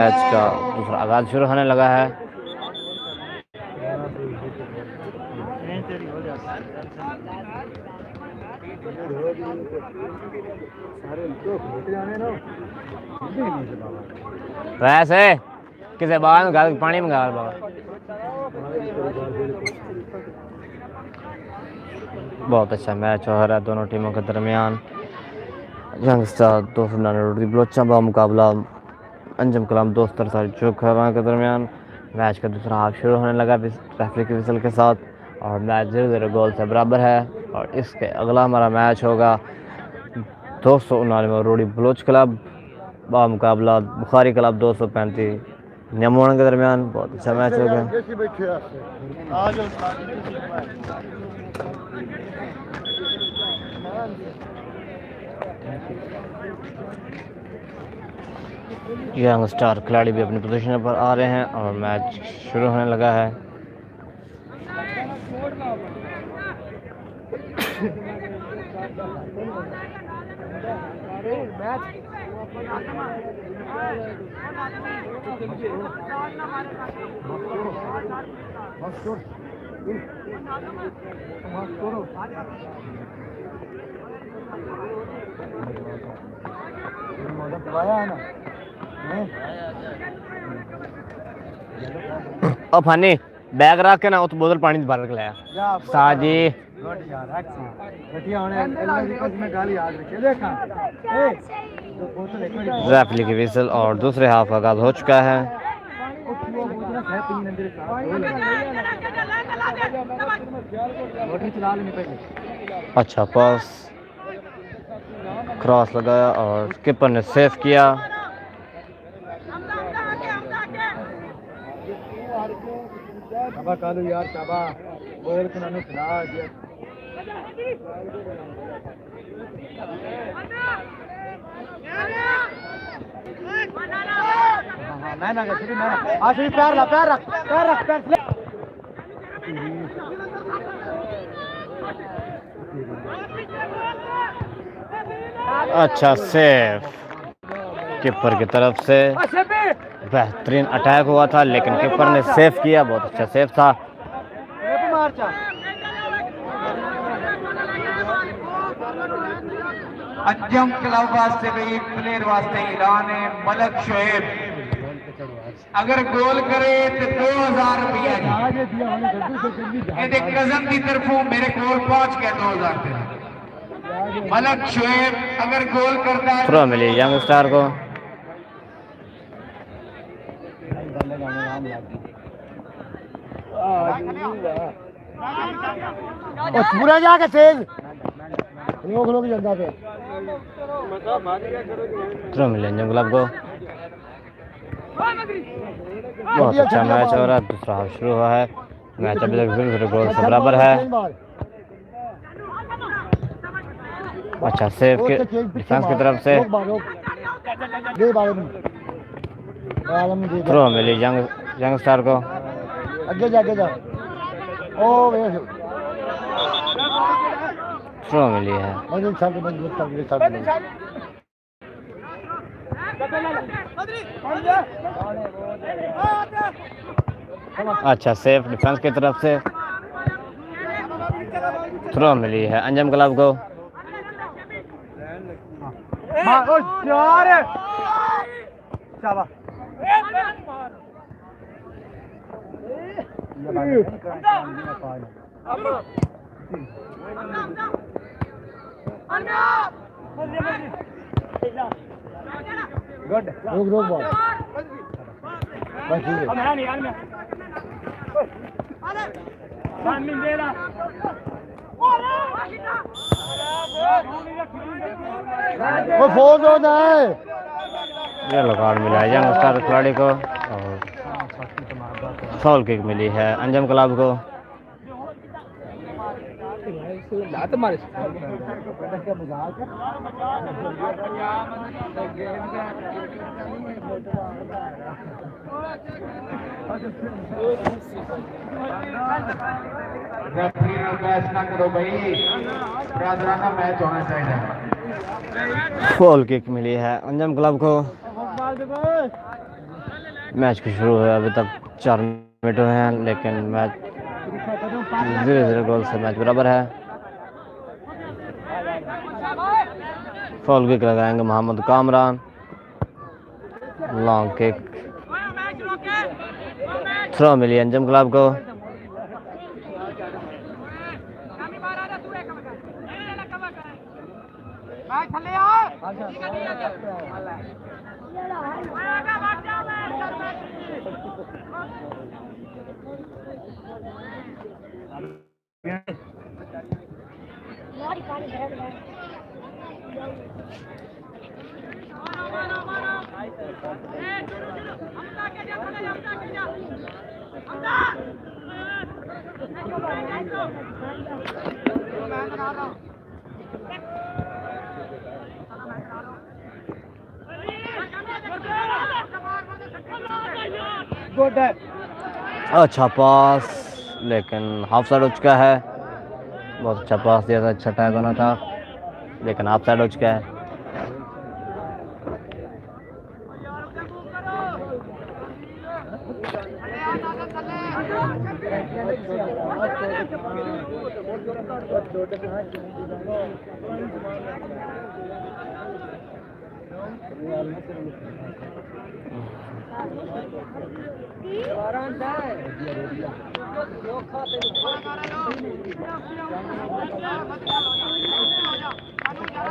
Match का दूसरा आगाज शुरू होने लगा है। वैसे किसी बाहर में पानी मंगा बाबा। बहुत अच्छा मैच हो रहा है दोनों टीमों के दरमियान। यंगस्टर दोस्त बलोचा बा मुकाबला अंजम कलाम दोस्त तरसारी चौखरा के दरमियान। मैच का दूसरा हाफ शुरू होने लगा रेफरी की विसल के साथ और मैच 0-0 गोल से बराबर है। और इसके अगला हमारा मैच होगा 299 रोडी बलोच क्लब बा मुकाबला बुखारी क्लब 235 न्यामोन के दरमियान। बहुत अच्छा मैच हो गया। यंग स्टार खिलाड़ी भी अपनी पोजीशन पर आ रहे हैं और मैच शुरू होने लगा है। अब फानी बैग रख के ना उस बोतल पानी भर के लाया साजी। रेफरी की विसल और दूसरे हाफ आगाज हो चुका है। अच्छा पास क्रॉस लगाया और कीपर ने सेव किया। कालू यार शाबा बोल के नानू खिला दिया। मैं ना गई मैं आखिरी पैर रख पैर। अच्छा सेव कीपर की तरफ से बेहतरीन अटैक हुआ था लेकिन कीपर ने सेव किया। बहुत अच्छा सेव था। अंजम क्लब वास्ते भी प्लेयर वास्ते ऐलान है मलक शोएब अगर गोल करे तो 2000 रुपया जी कजन की तरफों मेरे गोल पहुंच गया 2000 रुपया। मलक शोएब अगर गोल करता है थ्रो मिली यंग स्टार को। पूरा जाके तेज लोग जल्दा पे थ्रो मिली अंजम क्लब को। बहुत अच्छा मैच हो रहा है। दूसरा हाफ शुरू हुआ है। मैच अभी तक 0-0 गोल से बराबर है। अच्छा सेव के डिफेंस की तरफ से थ्रो मिली यंग स्टार को। आगे जा ओ थ्रो मिली है। अच्छा सेफ डिफेंस की तरफ से थ्रो मिली है अंजम क्लब को। गुड रोक बॉल बस ठीक है। वो फोन हो जाए। ये कार्ड मिला है यंग स्टार खिलाड़ी को और फाउल किक मिली है अंजम क्लब को। करो भाई, राजराना मैच होना चाहिए। फाउल किक मिली है अंजम क्लब को। मैच की शुरू हुए अभी तक 4 मिनट हुए हैं, लेकिन मैच 0-0 गोल से मैच बराबर है। फॉल किक लगाएंगे Mohammad Kamran. Long kick, throw मिली अंजम क्लब को। अच्छा पास, लेकिन हाफ साइड हो चुका है। बहुत अच्छा पास दिया था, अच्छा टैग होना था, लेकिन हाफ साइड हो चुका है।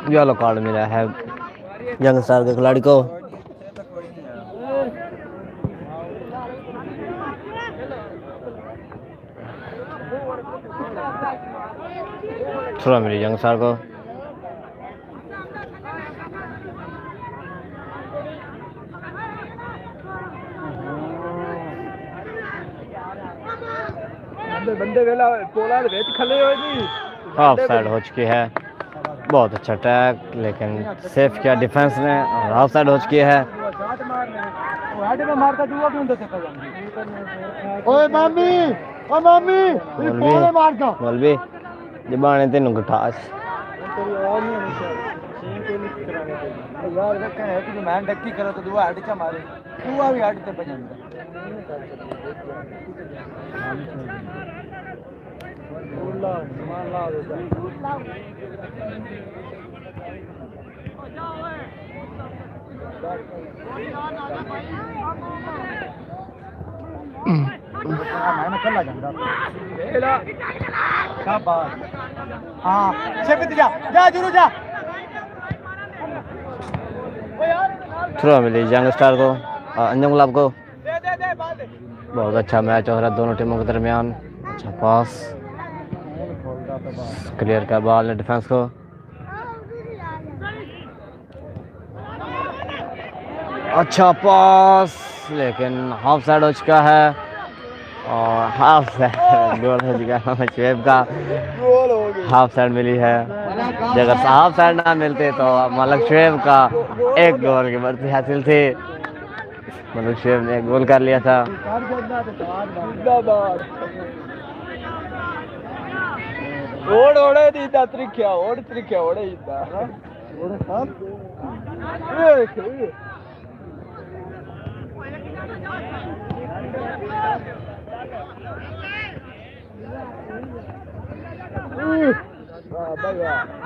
येलो कार्ड मिला है यंग स्टार के खिलाड़ी को। थ्रो मिली यंग स्टार को। बंदे वेला पोला दे विच खले होए जी। हाफ साइड हो चुकी है। बहुत अच्छा टैग, लेकिन सेफ किया डिफेंस ने और हाफ साइड हो चुकी है। ओए मामी, ओ मामी, पोले मार दो। मौलवी जबाने तेनू गठास। यार वे कहे कि मैं डक्की करो तो दुआ हट चा मारे। दुआ भी हट ते बजंदा। मैंने कल जा शाबाश। हाँ शेपित जा जा जरूर जा। थ्रो मिली यंग स्टार को, अंजम गुलाब को। बहुत अच्छा मैच हो रहा है दोनों टीमों के दरमियान। अच्छा पास, क्लियर का बॉल ने डिफेंस को। अच्छा पास, लेकिन हाफ साइड हो चुका है और हाफ साइड गोल हो चुका है शुएब का। हाफ साइड मिली है। अगर हाफ साइड ना मिलते तो मलक शुएब का एक गोल की बढ़ती हासिल थी। मलक शुएब ने एक गोल कर लिया था। ओड़े दीदा त्रिख्या ओड़े दीदा ओड़े सब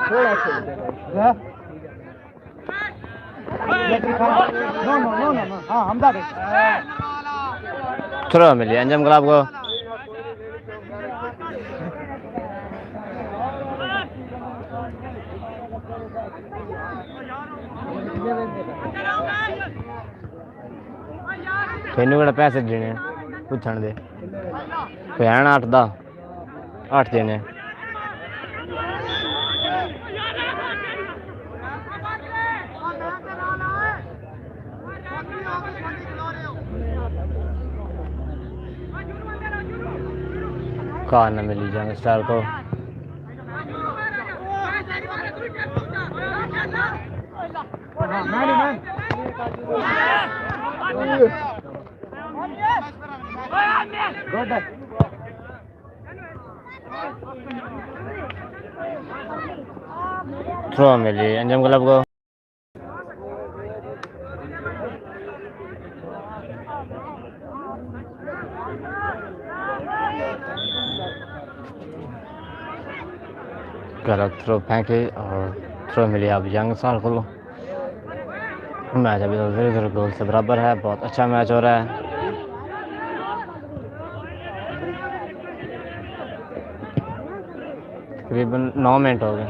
थोड़ा नो हाँ हमदा थ्रो मिली अंजम गुलाब को। तेनू केड़ा पैसे देने पूछण दे कोई है ना 8 देने। कार न मिली जंग स्टार को। थ्रो मिली अंजम गुलाब को। गलत थ्रो फेंके और थ्रो मिली अब यंग स्टार को। मैच अभी तो 0-0 गोल से बराबर है। बहुत अच्छा मैच हो रहा है। तकरीबन 9 मिनट हो गए।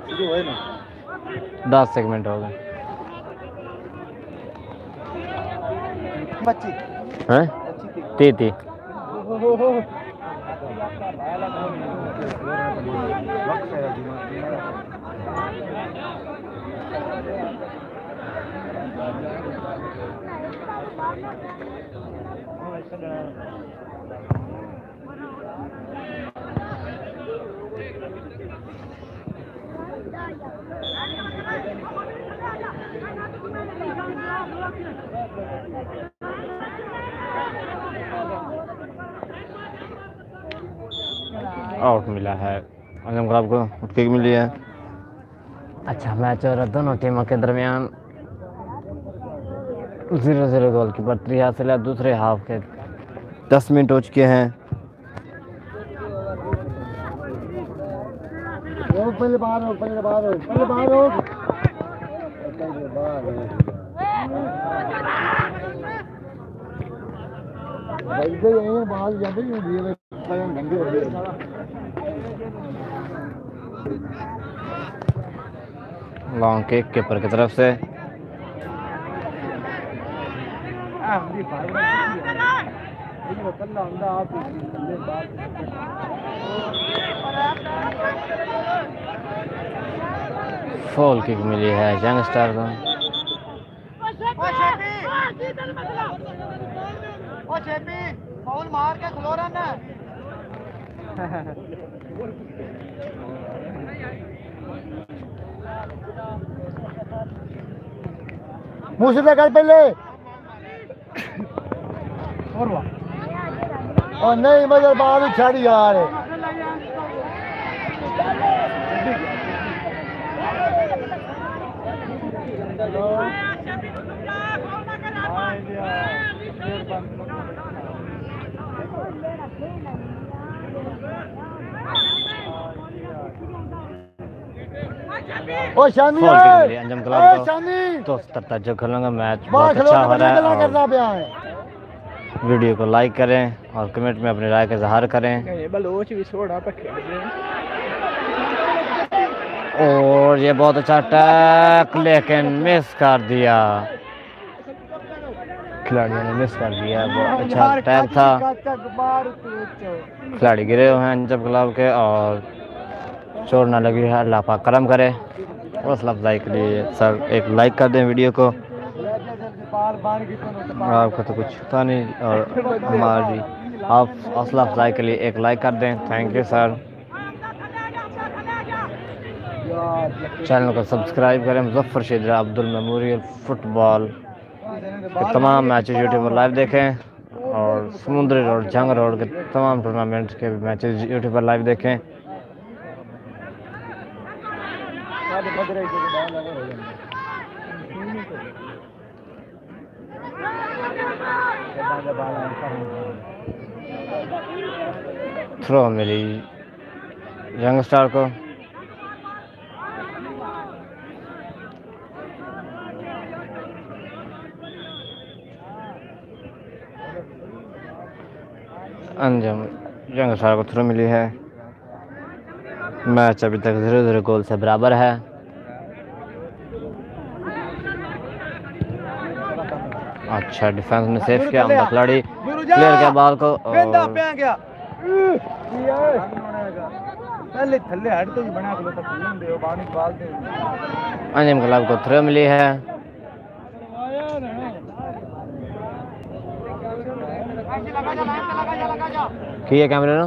शुरू हुए ना 10 सेगमेंट हो गए बच्ची हैं। ती आउट मिला है। आजम क्लब को किक मिली है। अच्छा मैच हो रहा है दोनों टीमों के दरमियान। 0-0 गोल की बढ़तरी हासिल है। दूसरे हाफ के 10 मिनट हो चुके हैं। पहले बाहर हो लॉन्ग किक कीपर की तरफ से। फॉल किक मिली है यंग स्टार को। फाउल मार के खलो रहा मुँह सीधा कर पहले और नहीं मगर बाहर छाड़ी यार ओ शानी अंजम क्लब तो 77 जो खेलूंगा। मैच बहुत अच्छा हो रहा है। वीडियो को लाइक करें और कमेंट में अपनी राय का इजहार करें। और ये बहुत अच्छा टैक लेकिन मिस कर दिया। खिलाड़ियों ने मिस कर दिया। बहुत अच्छा टैक था। खिलाड़ी गिरे हुए हैं अंजम क्लब के और चोट ना लगी है। अल्लाह पाक करम करे। उस अफजाई के लिए सर एक लाइक कर दें वीडियो को। आपको तो कुछ था नहीं और हमारी आप हौसला अफजाई के लिए एक लाइक कर दें। Thank you sir. चैनल को सब्सक्राइब करें। मुजफ्फर शेजरा अब्दुल मेमोरियल फुटबॉल के तमाम मैचेस यूट्यूब पर लाइव देखें और समुद्री रोड जंग रोड के तमाम टूर्नामेंट के मैचेस यूट्यूब पर लाइव देखें। थ्रो मिली यंग स्टार को। अंजम यंग स्टार को थ्रो मिली है। मैच अभी तक 0-0 गोल से बराबर है। अच्छा डिफेंस ने सेव किया। हम खिलाड़ी क्लियर किया बॉल को। पहले थल्ले हट तो बना के तो खेलन दे पानी बाल दे। अंजम क्लब को थ्रो मिली है। किए कैमरे ना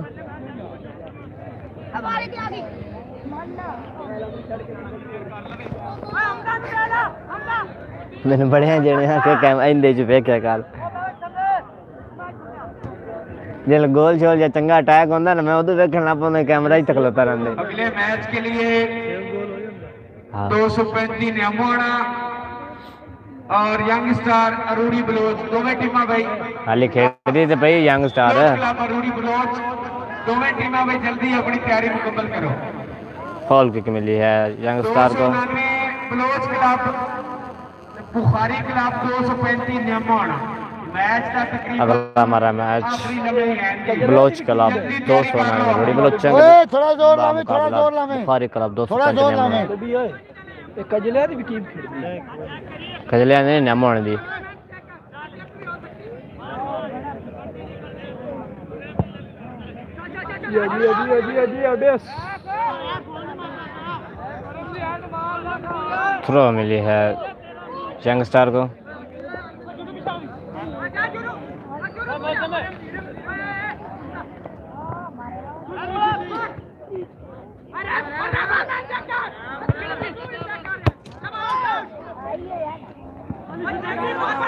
मैंने बढ़िया जेने के कैमरा इन दे चुके क्या काल जल गोल शोल या चंगा अटैक होंदा ना मैं उधर देखण ना पाਉਂਦਾ कैमरा ही तकलता रहंदे। अगले मैच के लिए हाँ 235 न्यामोना और यंग स्टार अरूड़ी बलोच दोवें टीमां भाई हाली खेलती थे भाई young star Baloch club Arudi Baloch दोवें टीमां भाई जल्दी अपनी तैयारी मुकम्मल करो। फॉल किक मिली है यंग स्टार को। 299 Baloch club Bukhari club 235 Nyamona. Match का तकरीबन अगला हमारा मैच आखिरी लम्हे हैं। बलोच क्लब 299 बड़ी बलोच ओए थोड़ा जोर ला में, थोड़ा जोर ला में, बुखारी क्लब थोड़ा जोर ला 235 में। एक कजलिया दी भी टीम खेलदी। खजलिया ने नमोण दी। थ्रो मिली है यंग स्टार को।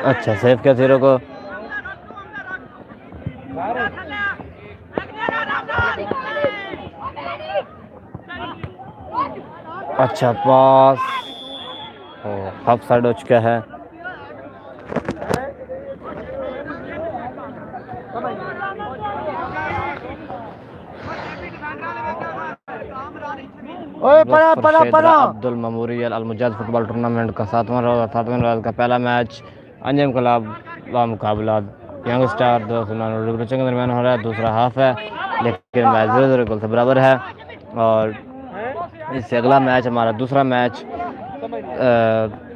अच्छा सेफ किया थीरो को। अच्छा पास हाफ साइड हो चुका है। ओए पड़ा पड़ा पड़ा। अब्दुल ममूरियल अल मुजाद फुटबॉल टूर्नामेंट का 7वां राउंड का पहला मैच अंजम क्लब का मुकाबला यंग स्टार 299 के दरमियान हो रहा है। दूसरा हाफ है लेकिन मैच 0-0 गोल से बराबर है। और इससे अगला मैच हमारा दूसरा मैच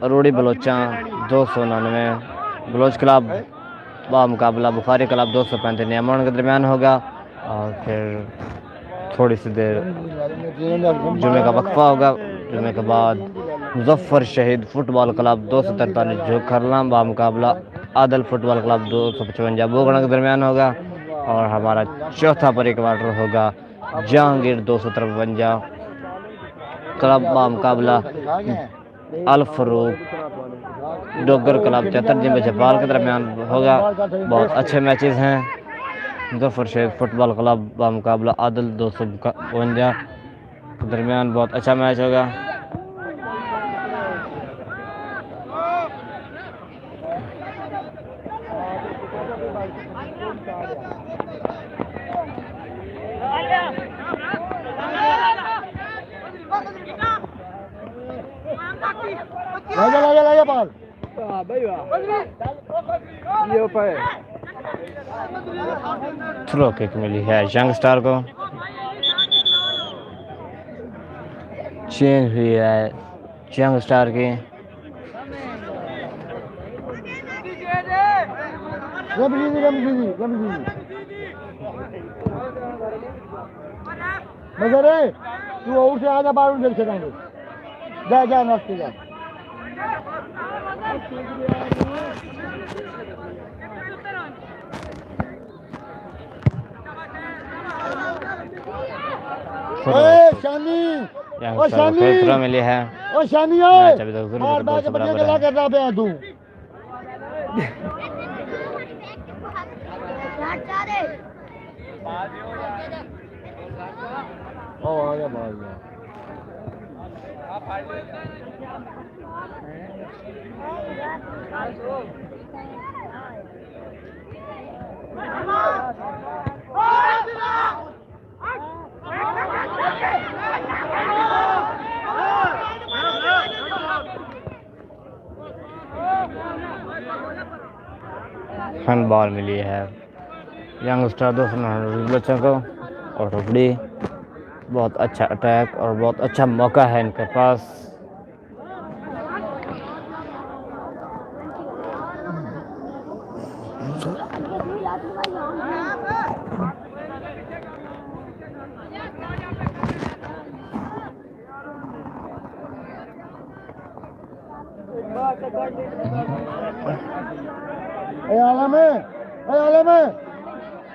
अरूड़ी बलोचा 299 बलोच क्लब का मुकाबला बुखारी क्लब 235 न्यामोन के दरमियान होगा। और फिर थोड़ी सी देर जुमे का वक्फा होगा। जुमे के बाद मुजफ्फर शहीद फुटबॉल क्लब 243 जोखरला बा मुकाबला आदल फुटबॉल क्लब 255 बोगड़ा के दरमियान होगा। और हमारा चौथा प्री क्वार्टर होगा जहांगीर 253 क्लब बा मुकाबला अल फरूक डोगर क्लब 73 जपाल के दरमियान होगा। बहुत अच्छे मैचेस हैं। मुजफ्फर शहीद फुटबॉल क्लब का मुकाबला आदल 252 के दरमियान बहुत अच्छा मैच होगा। लगा बॉल। भाई ये पे थ्रो किक मिली है यंग स्टार को। चेंज हुई है यंग स्टार की। मगर तू और से आजा बाहर देख सकेंगे। जा जा नाश्ते जा। शानी ओ शानी थ्रो मिली है। ओ शानी मैच अभी तक बार बार के बच्चे गला कर रहा है तू। ओ आ गया बाहर गया। हैंड बॉल मिली है यंग स्टार 299 बच्चों को। और टुकड़ी बहुत अच्छा अटैक और बहुत अच्छा मौका है इनके पास।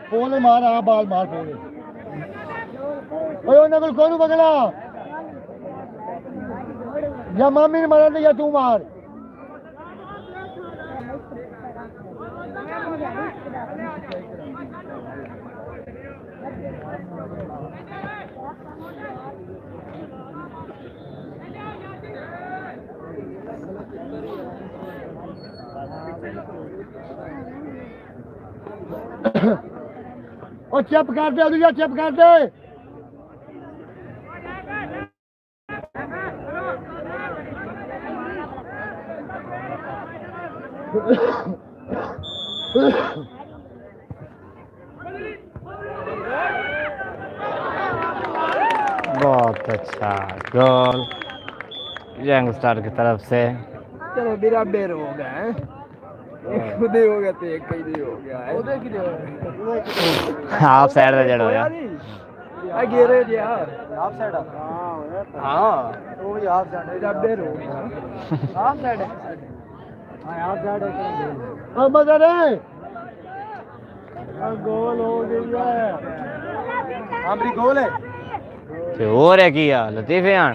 पोले मार बाल मार पोले नकुल कौन बगला या मामी ने मारा या तू मार। ओ चेप कर दे अली चेप कर दे बहुत अच्छा गोल यंग स्टार की तरफ से। चलो बराबर हो गया है एक खुद ही हो गया तो एक ही हो गया है उधर की हाफ साइड से जड़ होया। आ गिरे जी यार हाफ साइड हां वो भी हाफ साइड बराबर हो गया हाफ साइड हां हाफ साइड है अब मजा रे गोल हो गया है आमरी गोल है ते और है किया लतीफ यान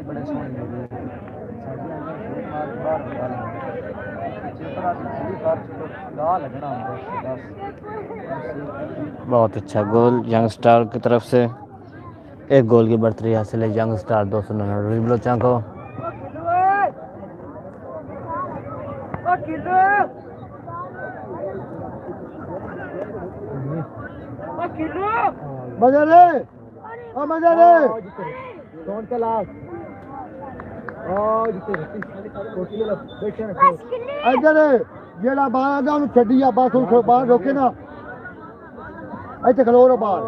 बड़े सोने बहुत अच्छा गोल यंग स्टार की तरफ से। एक गोल की बढ़तरी हासिल है यंग स्टार 299 बलोचा को। मजा रे मजा रे कौन का लास्ट इधर जेड़ा बाहर आंदा उन्हें छड्डी आ बस उन बाहर रोके ना ਇੱਥੇ ਖਲੋ ਰੋ ਬਾਹਰ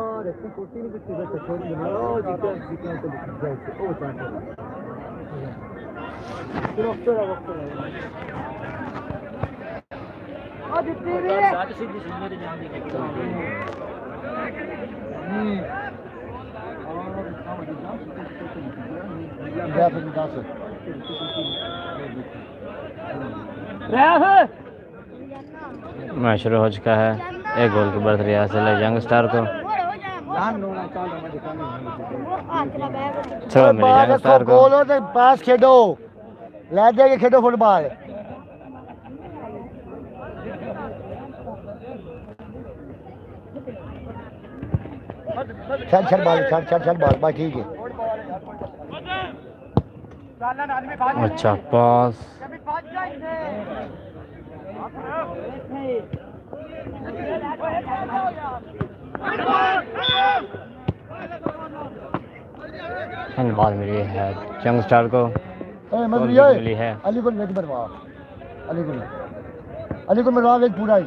ਆ ਦਿੱਤੀ ਰੇ ਸਾਡੀ ਸਿੱਧੀ ਸਿੰਨੇ ਤੇ ਜਾਂਦੀ मैच शुरू हो चुका है। एक गोल की बढ़तरी हासिल है यंग स्टार को। चलो मेरे यंग स्टार को गोल हो तो पास खेलो ले दे के खेलो फुटबॉल छड़ बाल बात ठीक है। अच्छा पास बाल मिली है यंग स्टार को। मिली है अलीगुल वेज बनवा अलीगुल बनवा वेज पूरा ही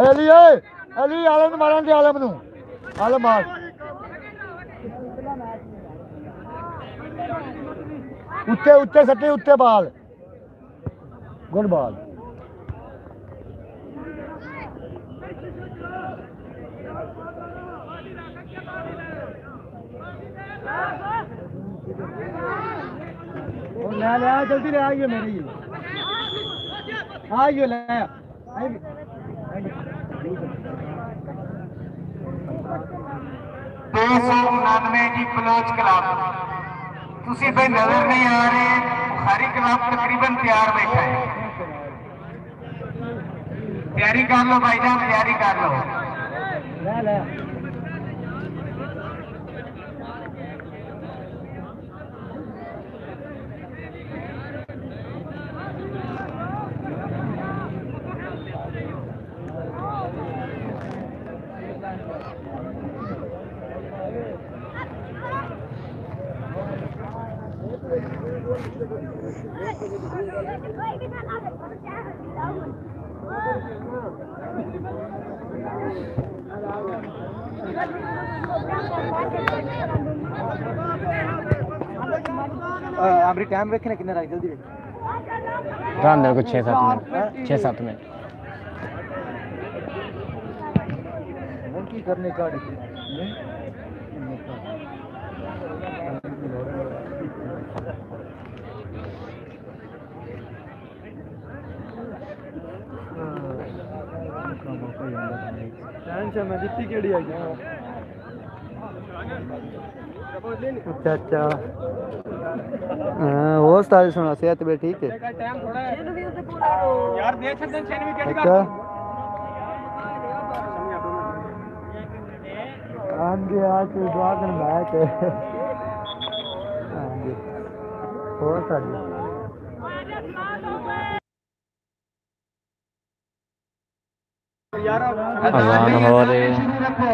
अली अली आलम मारन दे आलम नु आलम मार उत्ते उत्ते सट्टे उत्ते बाल गुड बॉल ले जल्दी ले आइए मेरी आइए ले 299 जी बलोच क्लब तुसी पे नजर नहीं आ रहे बुखारी क्लब तकरीबन तैयार बैठा है तैयारी कर लो भाईजान तैयारी कर लो आपरी टाइम वेखने कितना रहा जल्दी रान को 6-7 मिनट की करने का टेंशन में जितनी केड़ी आई अच्छा अच्छा वो उस्ताद सुना सेहत भी ठीक है यार दे छन 6 विकेट का हाँ जी आज दुआ दिन मैच है हाँ जी और सारी अजान हो रही है। शुरू रखो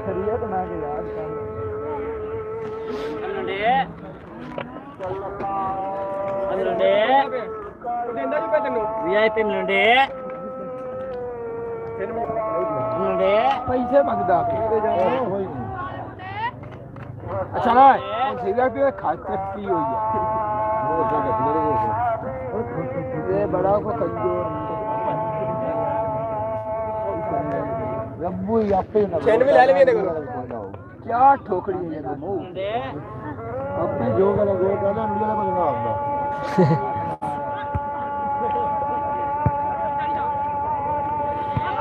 खरीद मैं के यार पैसे मंगदा अच्छा ना सीधा पे खाते की हुई है ये बड़ा को कंजूर रब्बू यापे ना चैन में ले ले क्या ठोकड़ी है ये अपनी जो गला गोल करना मुझे लगना होगा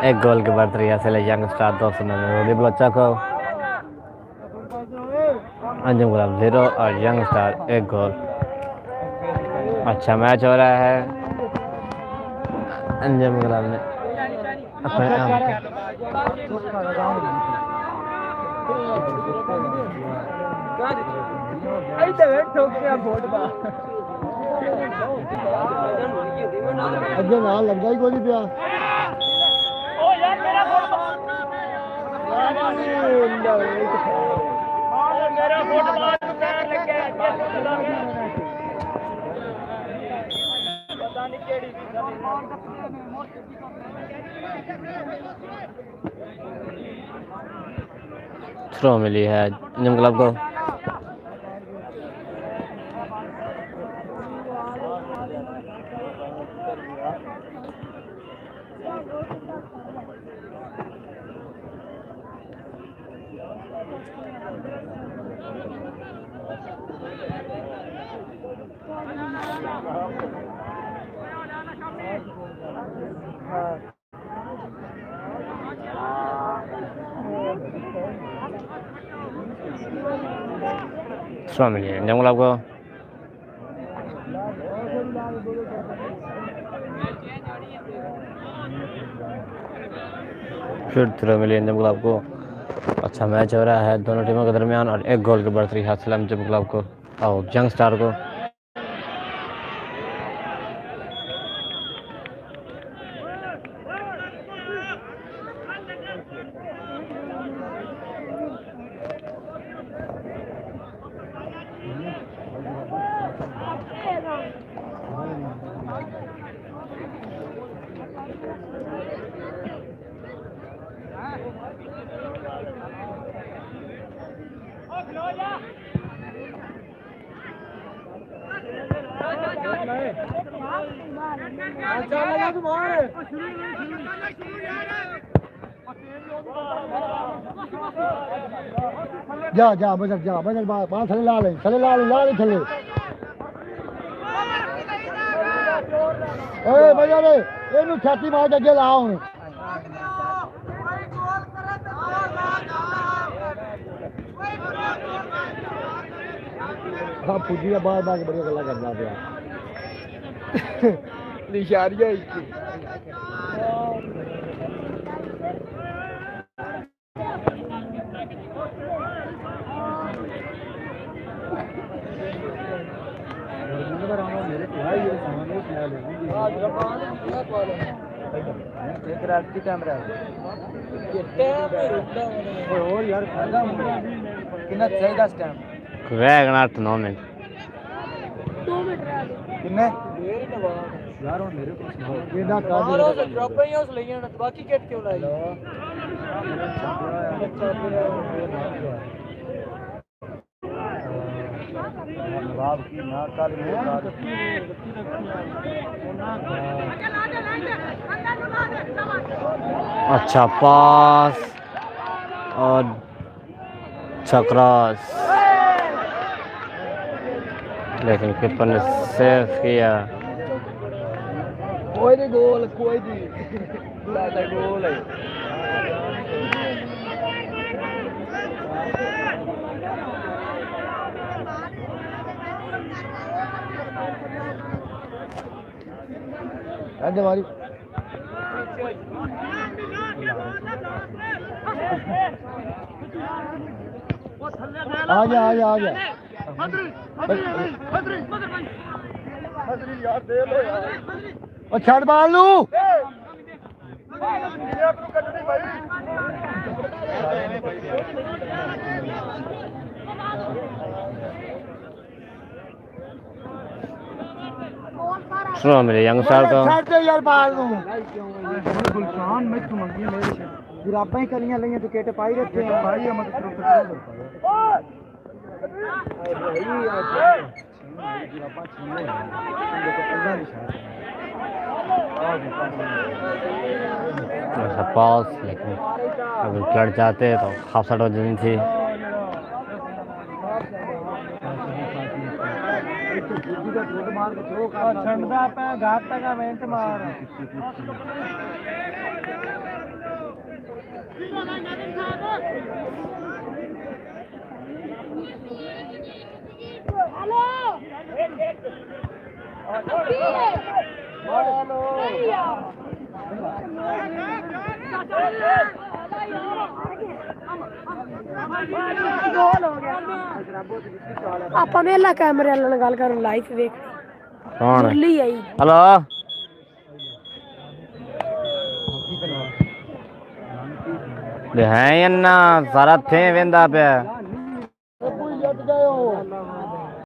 एक गोल के बाद रिया से यंग स्टार 299 बच्चा को अंजुम गुलाब 0 और यंग स्टार 1 गोल। अच्छा मैच हो रहा है। अंजुम गुलाब ने अपने अगे ना लगता ही कोई पिया थ्रो मिली है अंजुम गुलाब को। थ्रो मिली है अंजुम गुलाब को। फिर थ्रो मिली अंजुम गुलाब को। अच्छा मैच हो रहा है दोनों टीमों के दरमियान और 1 गोल की बढ़तरी हासिल अंजुम गुलाब को और यंग स्टार को। जा जा बजर बाहर थले ला ले थले थले ओए बजर एनु छाती मार के ला हुन हां पुजिया बार बढ़िया गल्ला करदा पिया निशारिया ही और यार फायदा कितना चाहिए 8-9 मिनट किन्ने यार मेरे को एडा का ड्रॉप ही उस लिए ना बाकी किट क्यों लाई नवाब की ना काल में अच्छा पास और क्रॉस लेकिन कीपर ने सेव किया। कोई नहीं गोल कोई नहीं लाता गोल है अरे हमारी आ जा यार दे लो यार और छड़ मार लू सुनो मेरे यंग स्टार तो छड़ दे यार मार लू गुलशान मैं तू मंगी मेरे से गुराबां ही कलियां लईਆਂ तो केटे पाई रखे हैं भाई हम ऐसा पास लेकिन अगर लड़ जाते तो खासा हो जानी थी छंडदा पे घाट तक वेंट मार ਆਪਾਂ ਵੇਲਾ ਕੈਮਰੇ ਵਾਲੇ ਨਾਲ ਗੱਲ ਕਰਨ ਲਾਈਵ ਵੇਖ कौन ਮੁਰਲੀ ਆਈ हेलो है ना सारा थे वेंदा पे